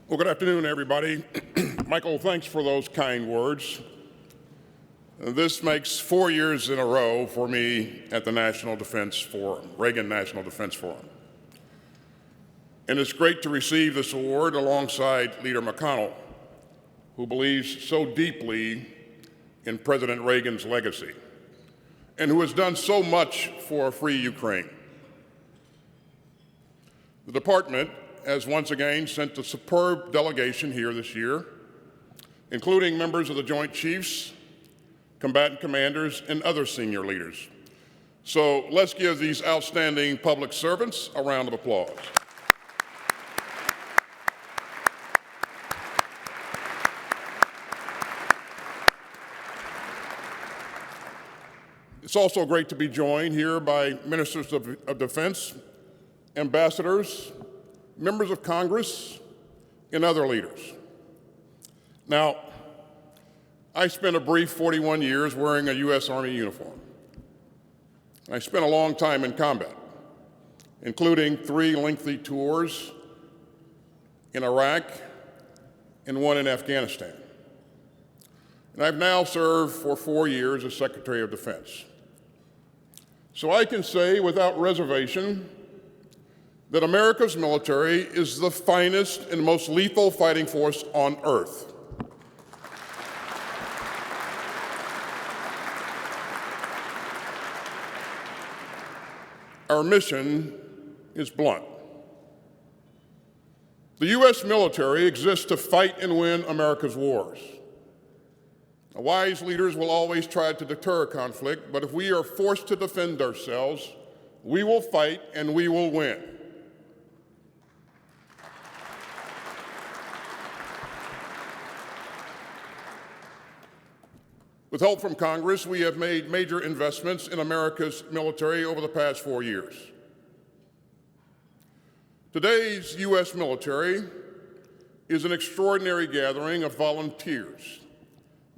Well, good afternoon, everybody. Michael, thanks for those kind words. This makes 4 years in a row for me at the National Defense Forum, Reagan National Defense Forum. And it's great to receive this award alongside Leader McConnell, who believes so deeply in President Reagan's legacy and who has done so much for a free Ukraine. The department has once again sent a superb delegation here this year, including members of the Joint Chiefs, combatant commanders, and other senior leaders. So let's give these outstanding public servants a round of applause. It's also great to be joined here by ministers of defense, ambassadors, members of Congress, and other leaders. Now, I spent a brief 41 years wearing a U.S. Army uniform. I spent a long time in combat, including 3 lengthy tours in Iraq and 1 in Afghanistan. And I've now served for 4 years as Secretary of Defense. So I can say without reservation that America's military is the finest and most lethal fighting force on earth. Our mission is blunt. The U.S. military exists to fight and win America's wars. Now, wise leaders will always try to deter conflict, but if we are forced to defend ourselves, we will fight and we will win. With help from Congress, we have made major investments in America's military over the past 4 years. Today's U.S. military is an extraordinary gathering of volunteers,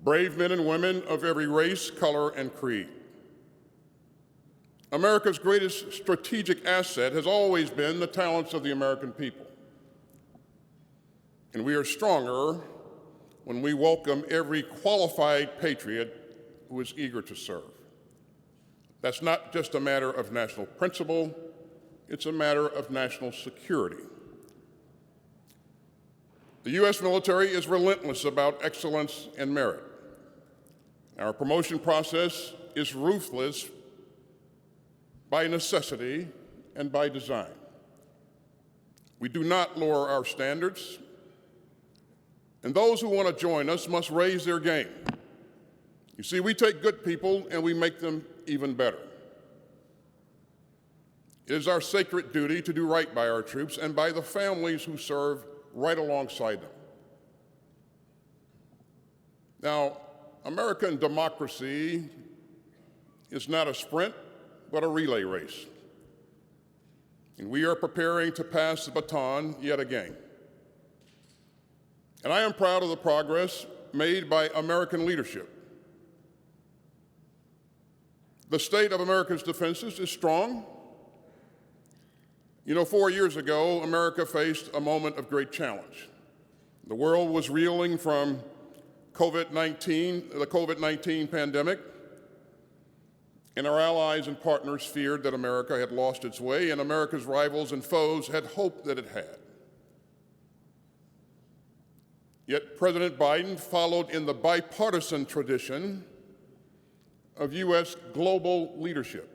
brave men and women of every race, color, and creed. America's greatest strategic asset has always been the talents of the American people. And we are stronger when we welcome every qualified patriot who is eager to serve. That's not just a matter of national principle, it's a matter of national security. The U.S. military is relentless about excellence and merit. Our promotion process is ruthless by necessity and by design. We do not lower our standards, and those who want to join us must raise their game. You see, we take good people and we make them even better. It is our sacred duty to do right by our troops and by the families who serve right alongside them. Now, American democracy is not a sprint, but a relay race. And we are preparing to pass the baton yet again. And I am proud of the progress made by American leadership. The state of America's defenses is strong. You know, 4 years ago, America faced a moment of great challenge. The world was reeling from the COVID-19 pandemic, and our allies and partners feared that America had lost its way, and America's rivals and foes had hoped that it had. Yet President Biden followed in the bipartisan tradition of U.S. global leadership.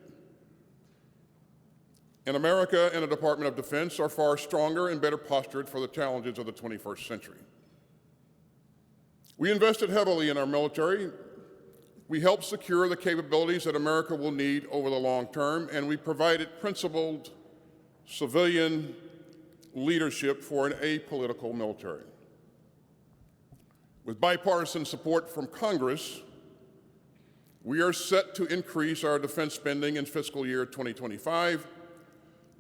And America and the Department of Defense are far stronger and better postured for the challenges of the 21st century. We invested heavily in our military. We helped secure the capabilities that America will need over the long term, and we provided principled civilian leadership for an apolitical military. With bipartisan support from Congress, we are set to increase our defense spending in fiscal year 2025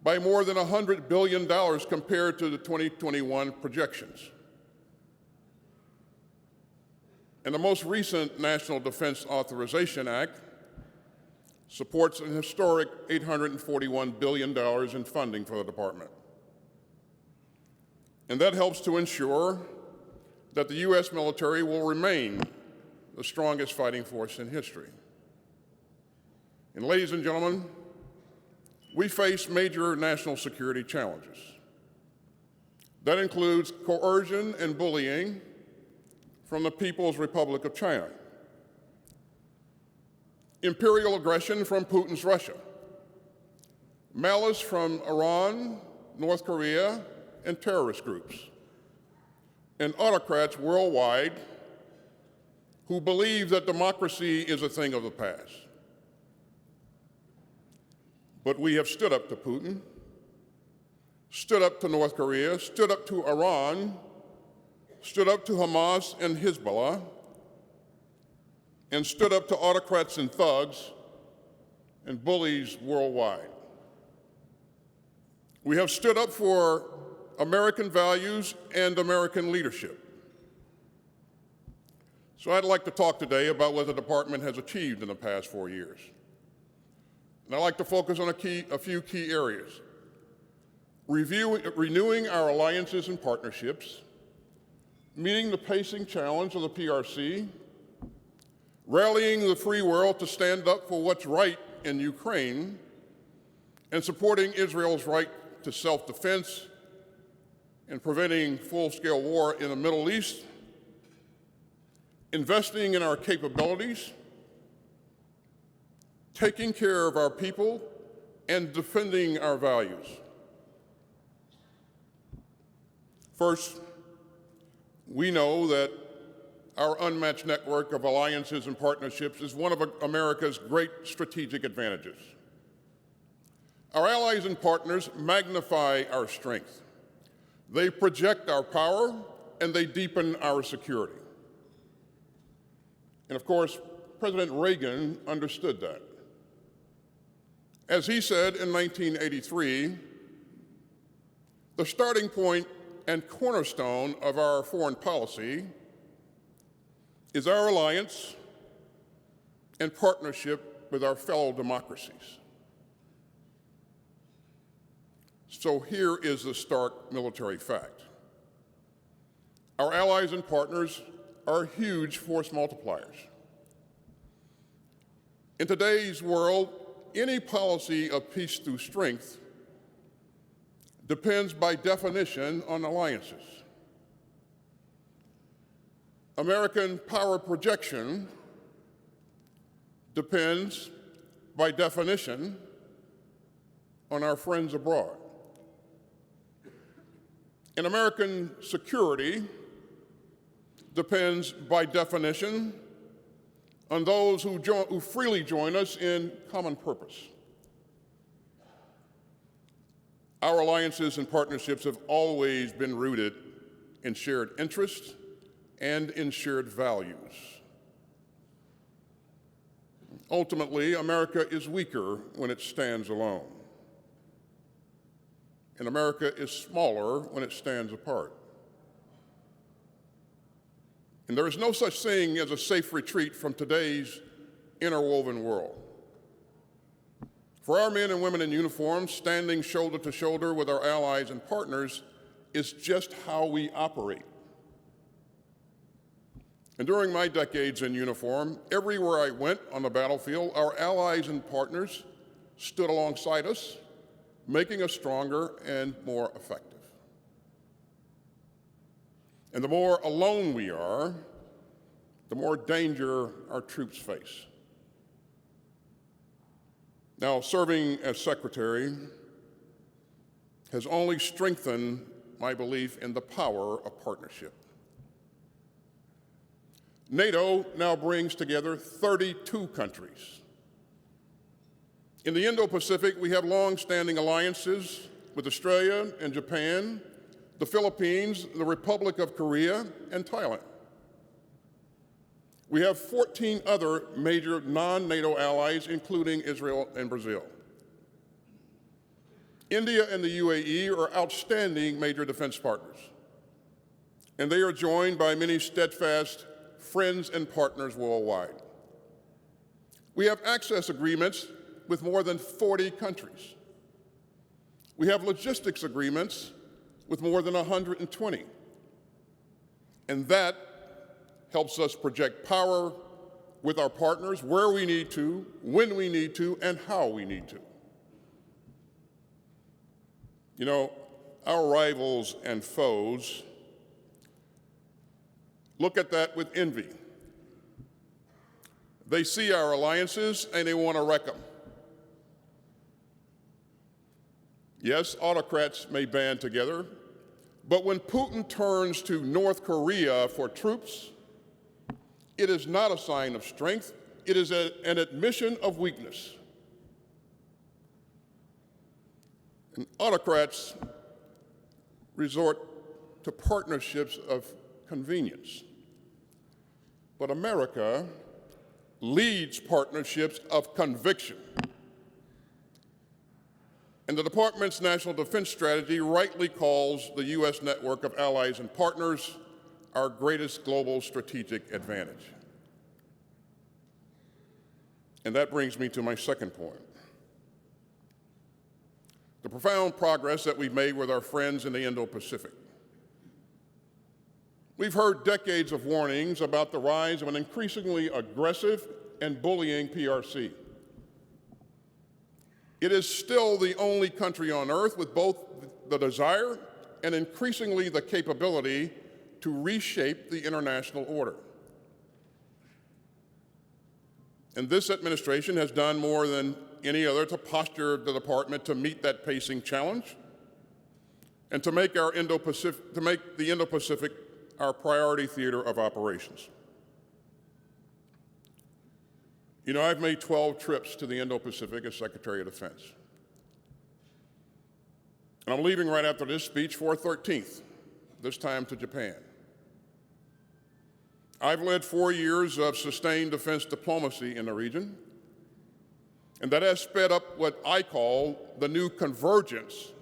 by more than $100 billion compared to the 2021 projections. And the most recent National Defense Authorization Act supports an historic $841 billion in funding for the department. And that helps to ensure that the U.S. military will remain the strongest fighting force in history. And ladies and gentlemen, we face major national security challenges. That includes coercion and bullying from the People's Republic of China, imperial aggression from Putin's Russia, malice from Iran, North Korea, and terrorist groups, and autocrats worldwide who believe that democracy is a thing of the past. But we have stood up to Putin, stood up to North Korea, stood up to Iran, stood up to Hamas and Hezbollah, and stood up to autocrats and thugs and bullies worldwide. We have stood up for American values and American leadership. So I'd like to talk today about what the department has achieved in the past 4 years. And I'd like to focus on a few key areas. Renewing our alliances and partnerships, meeting the pacing challenge of the PRC, rallying the free world to stand up for what's right in Ukraine, and supporting Israel's right to self-defense and preventing full-scale war in the Middle East, investing in our capabilities, taking care of our people, and defending our values. First, we know that our unmatched network of alliances and partnerships is one of America's great strategic advantages. Our allies and partners magnify our strength. They project our power, and they deepen our security. And of course, President Reagan understood that. As he said in 1983, the starting point and cornerstone of our foreign policy is our alliance and partnership with our fellow democracies. So here is the stark military fact. Our allies and partners are huge force multipliers. In today's world, any policy of peace through strength depends by definition on alliances. American power projection depends by definition on our friends abroad. And American security depends by definition on those who freely join us in common purpose. Our alliances and partnerships have always been rooted in shared interests and in shared values. Ultimately, America is weaker when it stands alone, and America is smaller when it stands apart. And there is no such thing as a safe retreat from today's interwoven world. For our men and women in uniform, standing shoulder to shoulder with our allies and partners is just how we operate. And during my decades in uniform, everywhere I went on the battlefield, our allies and partners stood alongside us, making us stronger and more effective. And the more alone we are, the more danger our troops face. Now, serving as secretary has only strengthened my belief in the power of partnership. NATO now brings together 32 countries. In the Indo-Pacific, we have long-standing alliances with Australia and Japan, the Philippines, the Republic of Korea, and Thailand. We have 14 other major non-NATO allies, including Israel and Brazil. India and the UAE are outstanding major defense partners, and they are joined by many steadfast friends and partners worldwide. We have access agreements with more than 40 countries. We have logistics agreements with more than 120. And that helps us project power with our partners where we need to, when we need to, and how we need to. You know, our rivals and foes look at that with envy. They see our alliances and they want to wreck them. Yes, autocrats may band together, but when Putin turns to North Korea for troops, it is not a sign of strength, it is an admission of weakness. And autocrats resort to partnerships of convenience. But America leads partnerships of conviction. And the Department's National Defense Strategy rightly calls the U.S. network of allies and partners our greatest global strategic advantage. And that brings me to my second point. The profound progress that we've made with our friends in the Indo-Pacific. We've heard decades of warnings about the rise of an increasingly aggressive and bullying PRC. It is still the only country on earth with both the desire and increasingly the capability to reshape the international order. And this administration has done more than any other to posture the department to meet that pacing challenge and to make the Indo-Pacific our priority theater of operations. You know, I've made 12 trips to the Indo-Pacific as Secretary of Defense. And I'm leaving right after this speech for a 13th, this time to Japan. I've led 4 years of sustained defense diplomacy in the region, and that has sped up what I call the new convergence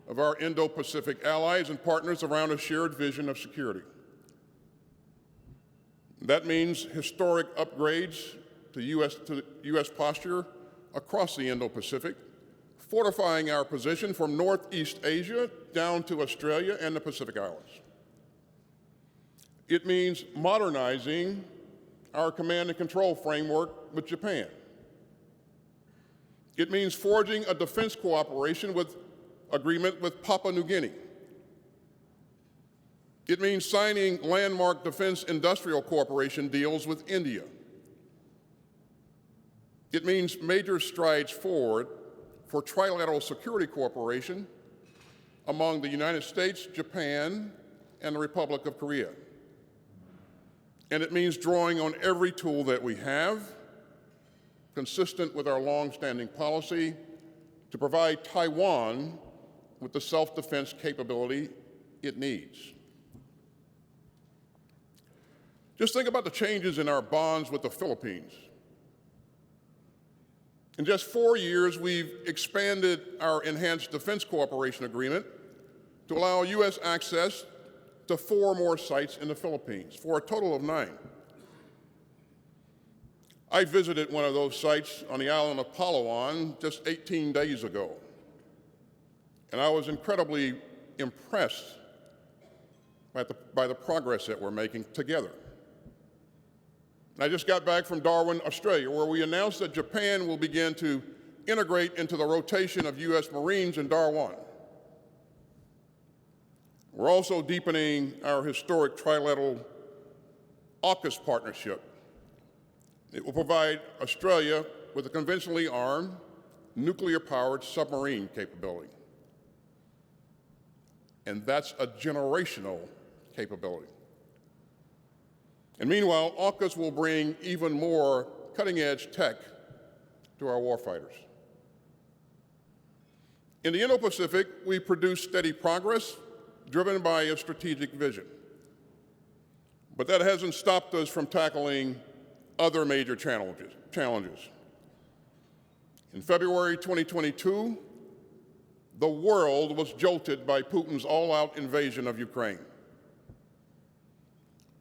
of our Indo-Pacific allies and partners around a shared vision of security. That means historic upgrades to U.S. posture across the Indo-Pacific, fortifying our position from Northeast Asia down to Australia and the Pacific Islands. It means modernizing our command and control framework with Japan. It means forging a defense cooperation agreement with Papua New Guinea. It means signing landmark defense industrial cooperation deals with India. It means major strides forward for trilateral security cooperation among the United States, Japan, and the Republic of Korea. And it means drawing on every tool that we have, consistent with our long-standing policy, to provide Taiwan with the self-defense capability it needs. Just think about the changes in our bonds with the Philippines. In just 4 years, we've expanded our enhanced defense cooperation agreement to allow U.S. access to 4 more sites in the Philippines, for a total of 9. I visited one of those sites on the island of Palawan just 18 days ago, and I was incredibly impressed by the progress that we're making together. I just got back from Darwin, Australia, where we announced that Japan will begin to integrate into the rotation of U.S. Marines in Darwin. We're also deepening our historic trilateral AUKUS partnership. It will provide Australia with a conventionally armed, nuclear-powered submarine capability. And that's a generational capability. And meanwhile, AUKUS will bring even more cutting-edge tech to our warfighters. In the Indo-Pacific, we produce steady progress driven by a strategic vision. But that hasn't stopped us from tackling other major challenges. In February 2022, the world was jolted by Putin's all-out invasion of Ukraine.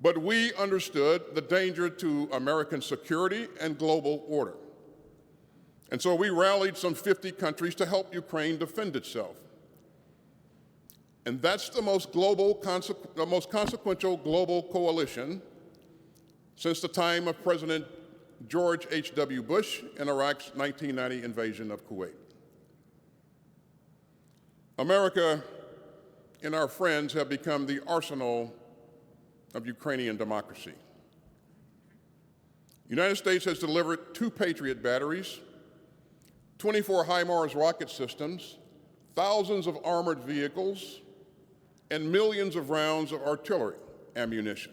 But we understood the danger to American security and global order. And so we rallied some 50 countries to help Ukraine defend itself. And that's the most consequential global coalition since the time of President George H.W. Bush and Iraq's 1990 invasion of Kuwait. America and our friends have become the arsenal of Ukrainian democracy. The United States has delivered 2 Patriot batteries, 24 HIMARS rocket systems, thousands of armored vehicles, and millions of rounds of artillery ammunition.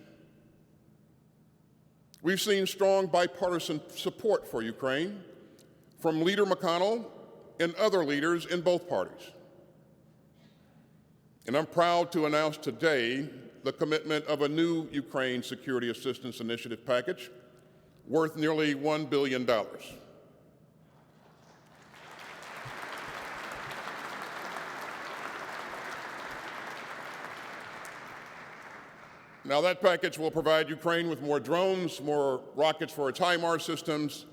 We've seen strong bipartisan support for Ukraine from Leader McConnell and other leaders in both parties. And I'm proud to announce today the commitment of a new Ukraine Security Assistance Initiative package worth nearly $1 billion. Now, that package will provide Ukraine with more drones, more rockets for its HIMARS systems,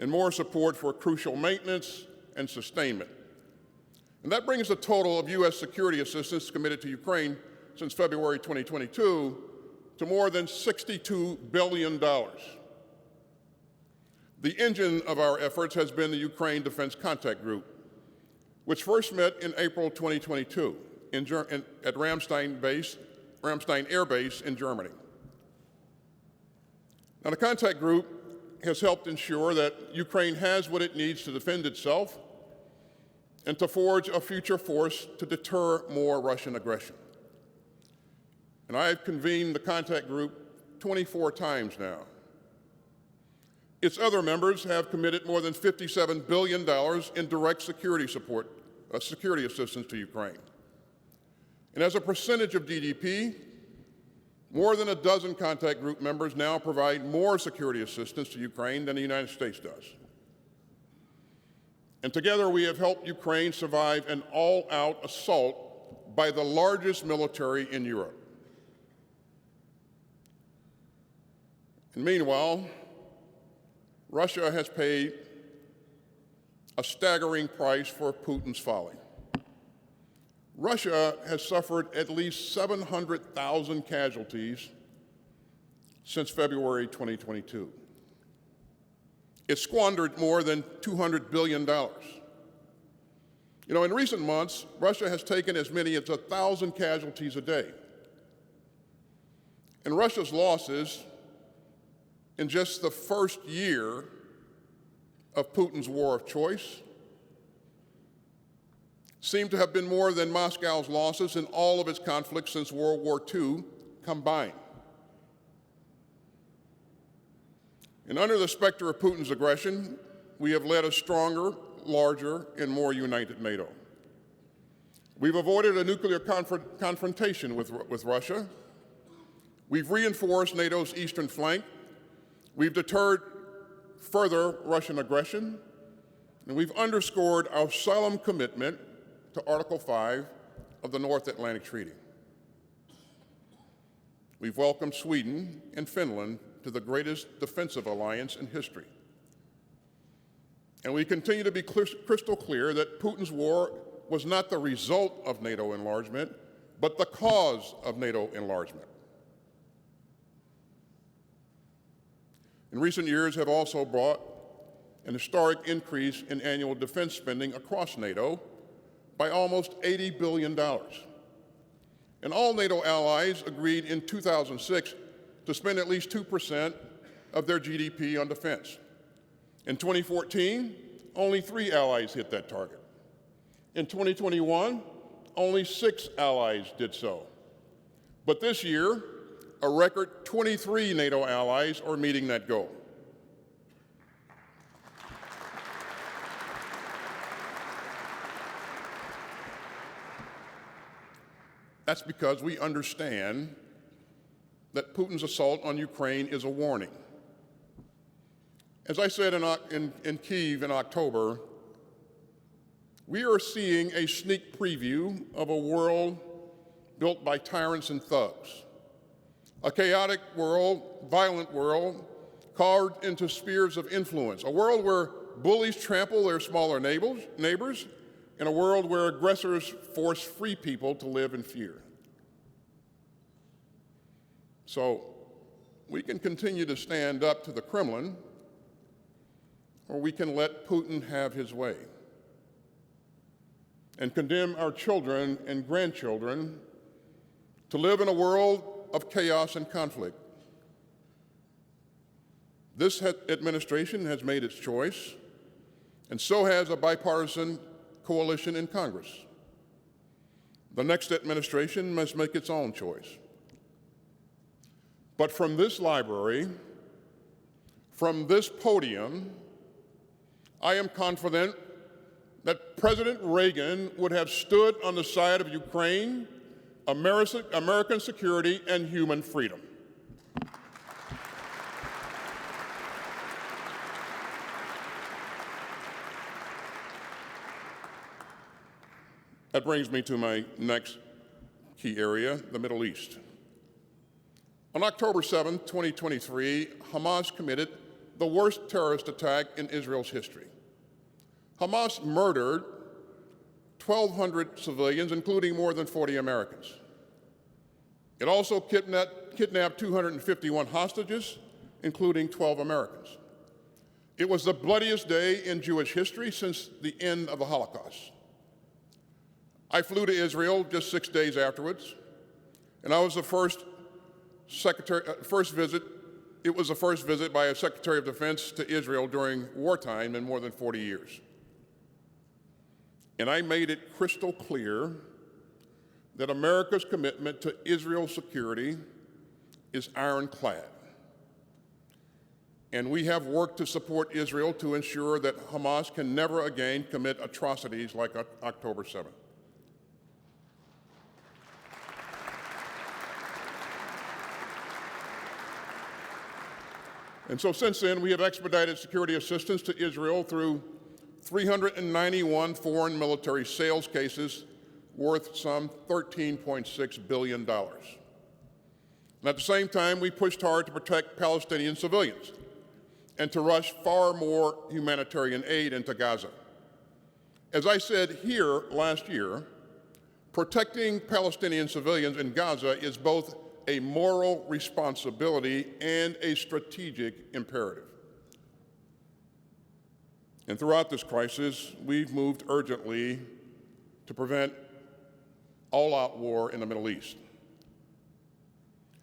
and more support for crucial maintenance and sustainment. And that brings the total of U.S. security assistance committed to Ukraine since February 2022 to more than $62 billion. The engine of our efforts has been the Ukraine Defense Contact Group, which first met in April 2022 at Ramstein Air Base in Germany. Now, the contact group has helped ensure that Ukraine has what it needs to defend itself and to forge a future force to deter more Russian aggression. And I've convened the contact group 24 times now. Its other members have committed more than $57 billion in direct security support, security assistance to Ukraine. And as a percentage of GDP, more than a dozen contact group members now provide more security assistance to Ukraine than the United States does. And together we have helped Ukraine survive an all-out assault by the largest military in Europe. And meanwhile, Russia has paid a staggering price for Putin's folly. Russia has suffered at least 700,000 casualties since February 2022. It squandered more than $200 billion. You know, in recent months, Russia has taken as many as 1,000 casualties a day. And Russia's losses in just the first year of Putin's war of choice seem to have been more than Moscow's losses in all of its conflicts since World War II combined. And under the specter of Putin's aggression, we have led a stronger, larger, and more united NATO. We've avoided a nuclear confrontation with Russia. We've reinforced NATO's eastern flank. We've deterred further Russian aggression. And we've underscored our solemn commitment to Article 5 of the North Atlantic Treaty. We've welcomed Sweden and Finland to the greatest defensive alliance in history. And we continue to be crystal clear that Putin's war was not the result of NATO enlargement, but the cause of NATO enlargement. In recent years have also brought an historic increase in annual defense spending across NATO by almost $80 billion. And all NATO allies agreed in 2006 to spend at least 2% of their GDP on defense. In 2014, only 3 allies hit that target. In 2021, only 6 allies did so. But this year, a record 23 NATO allies are meeting that goal. That's because we understand that Putin's assault on Ukraine is a warning. As I said in Kyiv in October, we are seeing a sneak preview of a world built by tyrants and thugs. A chaotic world, violent world, carved into spheres of influence. A world where bullies trample their smaller neighbors, in a world where aggressors force free people to live in fear. So we can continue to stand up to the Kremlin, or we can let Putin have his way and condemn our children and grandchildren to live in a world of chaos and conflict. This administration has made its choice, and so has a bipartisan coalition in Congress. The next administration must make its own choice. But from this library, from this podium, I am confident that President Reagan would have stood on the side of Ukraine, American security, and human freedom. That brings me to my next key area, the Middle East. On October 7, 2023, Hamas committed the worst terrorist attack in Israel's history. Hamas murdered 1,200 civilians, including more than 40 Americans. It also kidnapped 251 hostages, including 12 Americans. It was the bloodiest day in Jewish history since the end of the Holocaust. I flew to Israel just 6 days afterwards, and I was the first visit. It was the first visit by a Secretary of Defense to Israel during wartime in more than 40 years. And I made it crystal clear that America's commitment to Israel's security is ironclad. And we have worked to support Israel to ensure that Hamas can never again commit atrocities like October 7th. And so since then, we have expedited security assistance to Israel through 391 foreign military sales cases worth some $13.6 billion. And at the same time, we pushed hard to protect Palestinian civilians and to rush far more humanitarian aid into Gaza. As I said here last year, protecting Palestinian civilians in Gaza is both a moral responsibility and a strategic imperative. And throughout this crisis, we've moved urgently to prevent all-out war in the Middle East.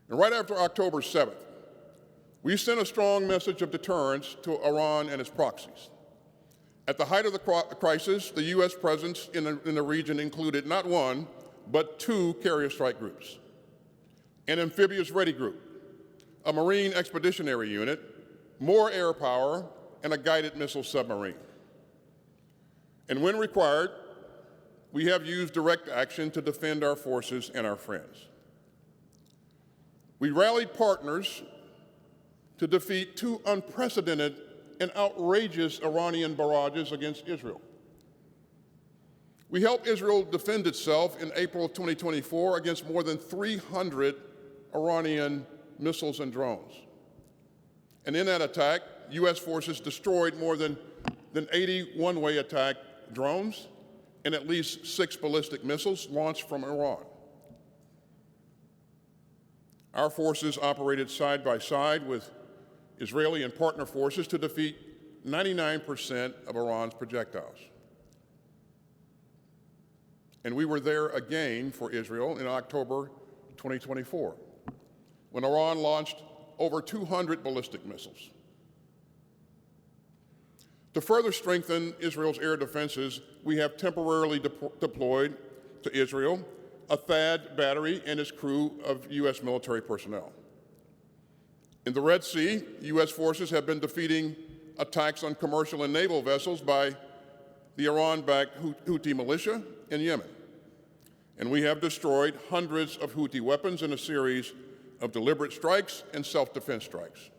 And right after October 7th, we sent a strong message of deterrence to Iran and its proxies. At the height of the crisis, the U.S. presence in the region included not one, but 2 carrier strike groups, an amphibious ready group, a Marine expeditionary unit, more air power, and a guided missile submarine. And when required, we have used direct action to defend our forces and our friends. We rallied partners to defeat 2 unprecedented and outrageous Iranian barrages against Israel. We helped Israel defend itself in April of 2024 against more than 300 Iranian missiles and drones. And in that attack, U.S. forces destroyed more than 80 one-way attack drones and at least 6 ballistic missiles launched from Iran. Our forces operated side by side with Israeli and partner forces to defeat 99% of Iran's projectiles. And we were there again for Israel in October 2024, when Iran launched over 200 ballistic missiles. To further strengthen Israel's air defenses, we have temporarily deployed to Israel a THAAD battery and its crew of U.S. military personnel. In the Red Sea, U.S. forces have been defeating attacks on commercial and naval vessels by the Iran-backed Houthi militia in Yemen. And we have destroyed hundreds of Houthi weapons in a series of deliberate strikes and self-defense strikes.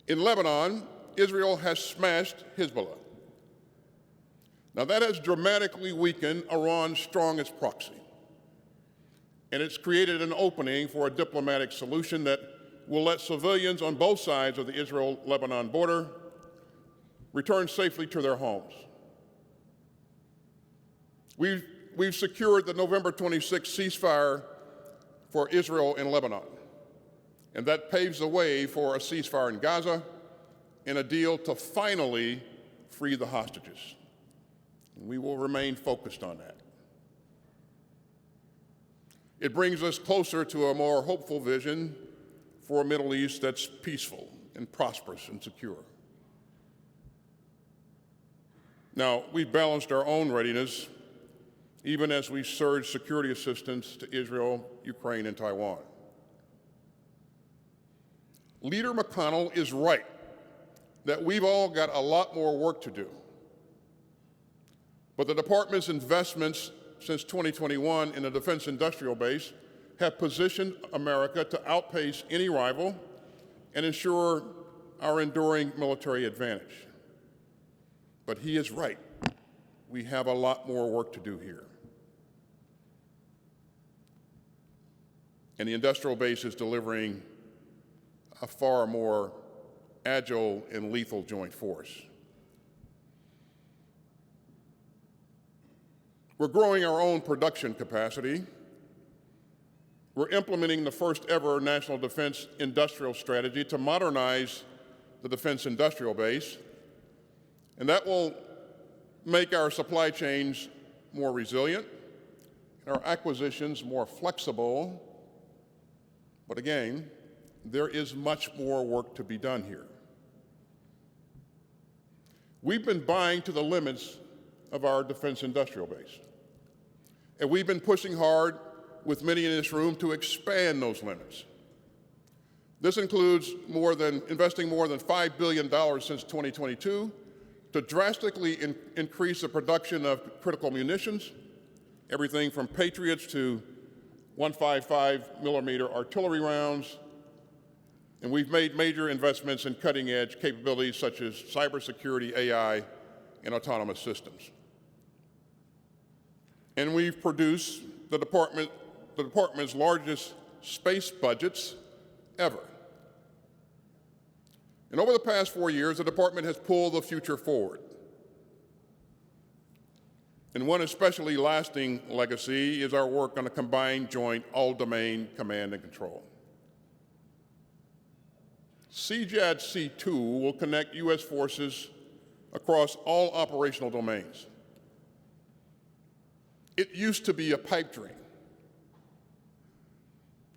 In Lebanon, Israel has smashed Hezbollah. Now that has dramatically weakened Iran's strongest proxy. And it's created an opening for a diplomatic solution that will let civilians on both sides of the Israel-Lebanon border return safely to their homes. We've secured the November 26th ceasefire for Israel and Lebanon, and that paves the way for a ceasefire in Gaza and a deal to finally free the hostages. And we will remain focused on that. It brings us closer to a more hopeful vision for a Middle East that's peaceful and prosperous and secure. Now, we've balanced our own readiness even as we surge security assistance to Israel, Ukraine, and Taiwan. Leader McConnell is right that we've all got a lot more work to do. But the department's investments since 2021 in the defense industrial base have positioned America to outpace any rival and ensure our enduring military advantage. But he is right. We have a lot more work to do here. And the industrial base is delivering a far more agile and lethal joint force. We're growing our own production capacity. We're implementing the first ever National Defense Industrial Strategy to modernize the defense industrial base, and that will make our supply chains more resilient and our acquisitions more flexible. But again, there is much more work to be done here. We've been buying to the limits of our defense industrial base. And we've been pushing hard with many in this room to expand those limits. This includes investing more than $5 billion since 2022 to drastically increase the production of critical munitions, everything from Patriots to 155 millimeter artillery rounds. And we've made major investments in cutting-edge capabilities such as cybersecurity, AI, and autonomous systems. And we've produced the department's largest space budgets ever. And over the past 4 years, the department has pulled the future forward. And one especially lasting legacy is our work on a combined joint all-domain command and control. CJADC2 will connect U.S. forces across all operational domains. It used to be a pipe dream.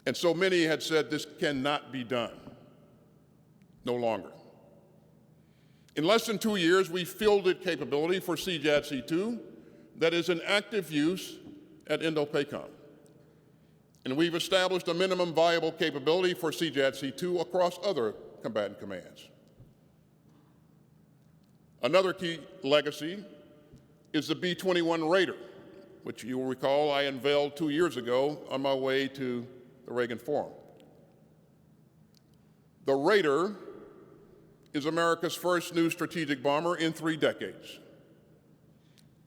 And so many had said this cannot be done. No longer. In less than 2 years, we fielded capability for CJADC2 that is in active use at Indo-Pacific. And we've established a minimum viable capability for CJADC2 across other combatant commands. Another key legacy is the B-21 Raider, which you will recall I unveiled 2 years ago on my way to the Reagan Forum. The Raider is America's first new strategic bomber in 3 decades,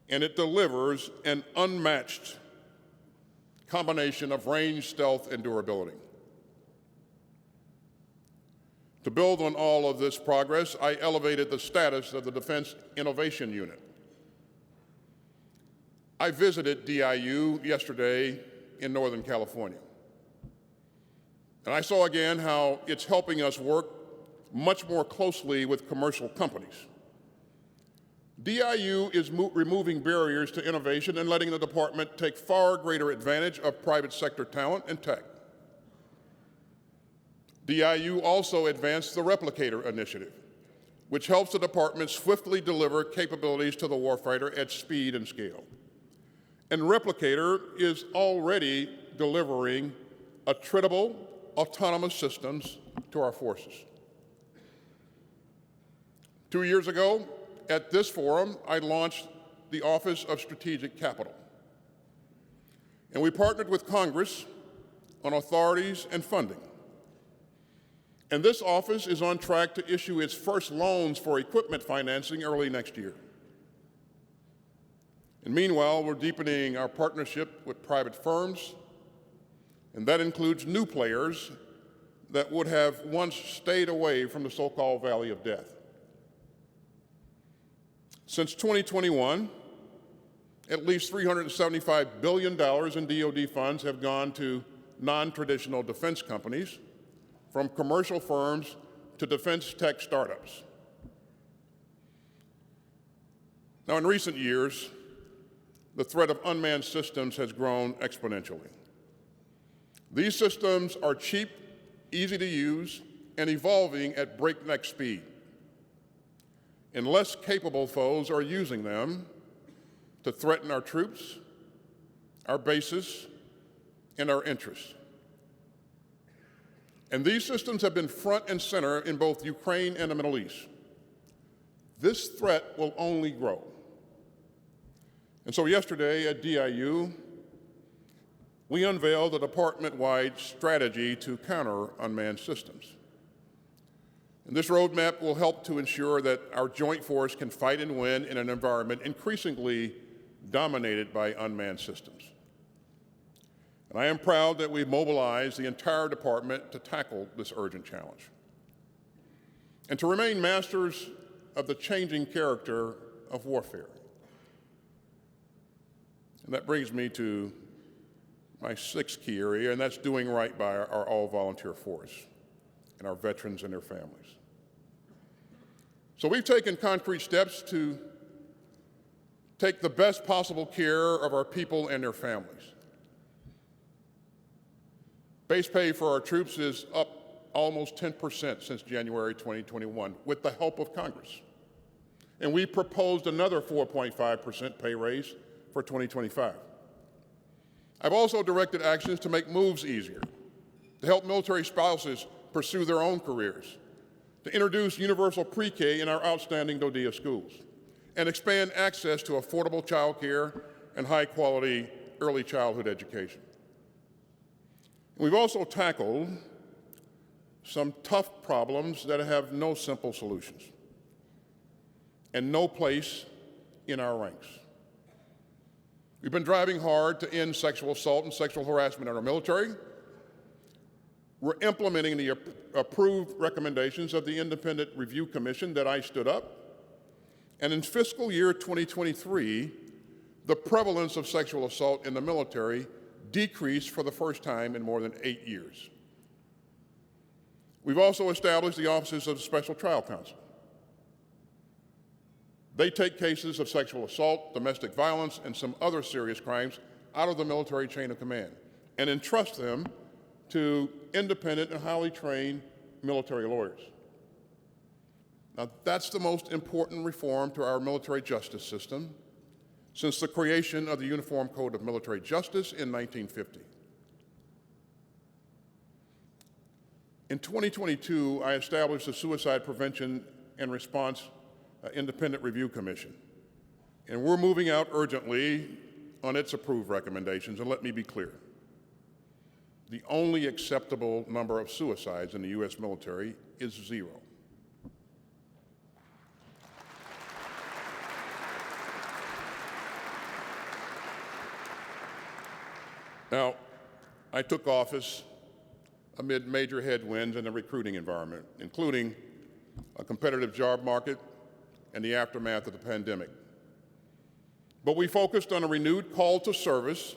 and it delivers an unmatched combination of range, stealth, and durability. To build on all of this progress, I elevated the status of the Defense Innovation Unit. I visited DIU yesterday in Northern California. And I saw again how it's helping us work much more closely with commercial companies. DIU is removing barriers to innovation and letting the department take far greater advantage of private sector talent and tech. DIU also advanced the Replicator initiative, which helps the department swiftly deliver capabilities to the warfighter at speed and scale. And Replicator is already delivering attritable, autonomous systems to our forces. 2 years ago, at this forum, I launched the Office of Strategic Capital. And we partnered with Congress on authorities and funding. And this office is on track to issue its first loans for equipment financing early next year. And meanwhile, we're deepening our partnership with private firms, and that includes new players that would have once stayed away from the so-called valley of death. Since 2021, At least $375 billion in DoD funds have gone to non-traditional defense companies, from commercial firms to defense tech startups. Now, in recent years, the threat of unmanned systems has grown exponentially. These systems are cheap, easy to use, and evolving at breakneck speed. And less capable foes are using them to threaten our troops, our bases, and our interests. And these systems have been front and center in both Ukraine and the Middle East. This threat will only grow. And so yesterday at DIU, we unveiled a department-wide strategy to counter unmanned systems. And this roadmap will help to ensure that our joint force can fight and win in an environment increasingly dominated by unmanned systems. And I am proud that we've mobilized the entire department to tackle this urgent challenge and to remain masters of the changing character of warfare. And that brings me to my sixth key area, and that's doing right by our all-volunteer force and our veterans and their families. So we've taken concrete steps to take the best possible care of our people and their families. Base pay for our troops is up almost 10% since January 2021 with the help of Congress. And we proposed another 4.5% pay raise for 2025. I've also directed actions to make moves easier, to help military spouses pursue their own careers, to introduce universal pre-K in our outstanding DoD schools, and expand access to affordable child care and high-quality early childhood education. We've also tackled some tough problems that have no simple solutions and no place in our ranks. We've been driving hard to end sexual assault and sexual harassment in our military. We're implementing the approved recommendations of the Independent Review Commission that I stood up. And in fiscal year 2023, the prevalence of sexual assault in the military decreased for the first time in more than 8 years. We've also established the offices of the Special Trial Counsel. They take cases of sexual assault, domestic violence, and some other serious crimes out of the military chain of command and entrust them to independent and highly trained military lawyers. Now, that's the most important reform to our military justice system since the creation of the Uniform Code of Military Justice in 1950. In 2022, I established the Suicide Prevention and Response Independent Review Commission, and we're moving out urgently on its approved recommendations. And let me be clear, the only acceptable number of suicides in the U.S. military is 0. Now, I took office amid major headwinds in the recruiting environment, including a competitive job market and the aftermath of the pandemic. But we focused on a renewed call to service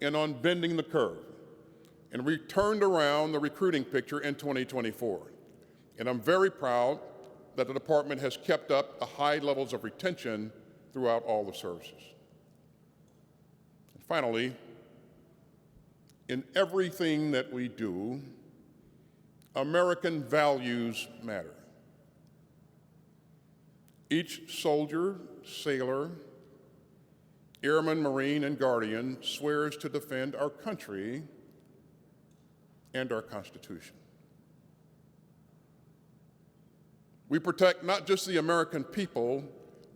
and on bending the curve. And we turned around the recruiting picture in 2024. And I'm very proud that the department has kept up the high levels of retention throughout all the services. And finally, in everything that we do, American values matter. Each soldier, sailor, airman, Marine, and Guardian swears to defend our country and our Constitution. We protect not just the American people,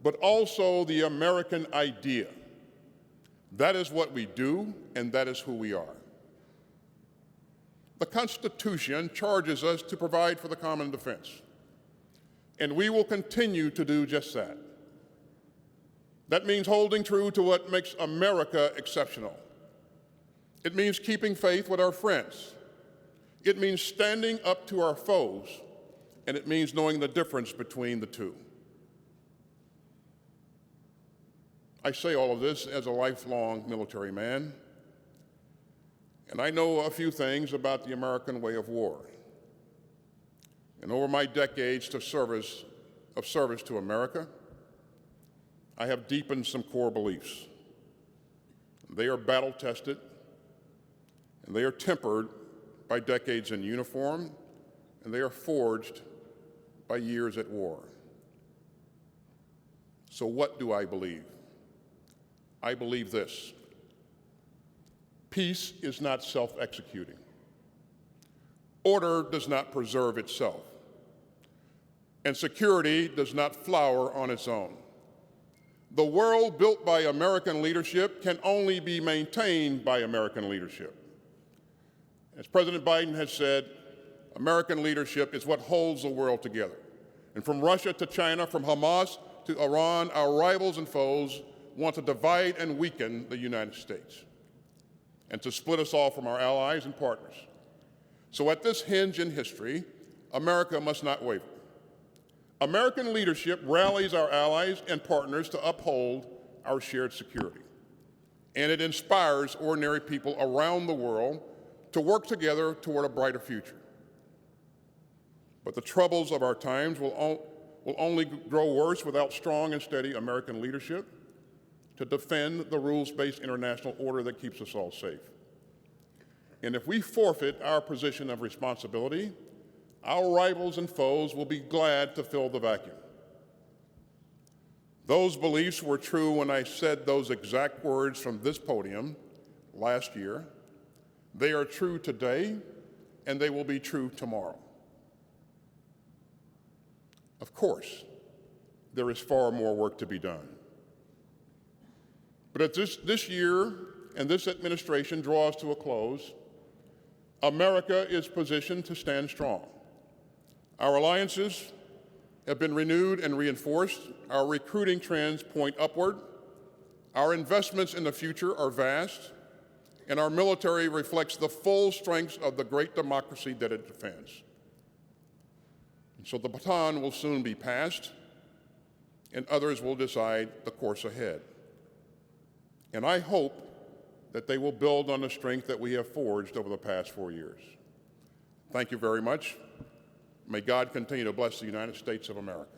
but also the American idea. That is what we do, and that is who we are. The Constitution charges us to provide for the common defense, and we will continue to do just that. That means holding true to what makes America exceptional. It means keeping faith with our friends. It means standing up to our foes, and it means knowing the difference between the two. I say all of this as a lifelong military man, and I know a few things about the American way of war. And over my decades of service to America, I have deepened some core beliefs. They are battle-tested, and they are tempered by decades in uniform, and they are forged by years at war. So what do I believe? I believe this: peace is not self-executing. Order does not preserve itself. And security does not flower on its own. The world built by American leadership can only be maintained by American leadership. As President Biden has said, American leadership is what holds the world together. And from Russia to China, from Hamas to Iran, our rivals and foes want to divide and weaken the United States and to split us all from our allies and partners. So at this hinge in history, America must not waver. American leadership rallies our allies and partners to uphold our shared security. And it inspires ordinary people around the world to work together toward a brighter future. But the troubles of our times will only grow worse without strong and steady American leadership to defend the rules-based international order that keeps us all safe. And if we forfeit our position of responsibility, our rivals and foes will be glad to fill the vacuum. Those beliefs were true when I said those exact words from this podium last year. They are true today, and they will be true tomorrow. Of course, there is far more work to be done. But as this year and this administration draws to a close, America is positioned to stand strong. Our alliances have been renewed and reinforced. Our recruiting trends point upward. Our investments in the future are vast, and our military reflects the full strength of the great democracy that it defends. And so the baton will soon be passed, and others will decide the course ahead. And I hope that they will build on the strength that we have forged over the past 4 years. Thank you very much. May God continue to bless the United States of America.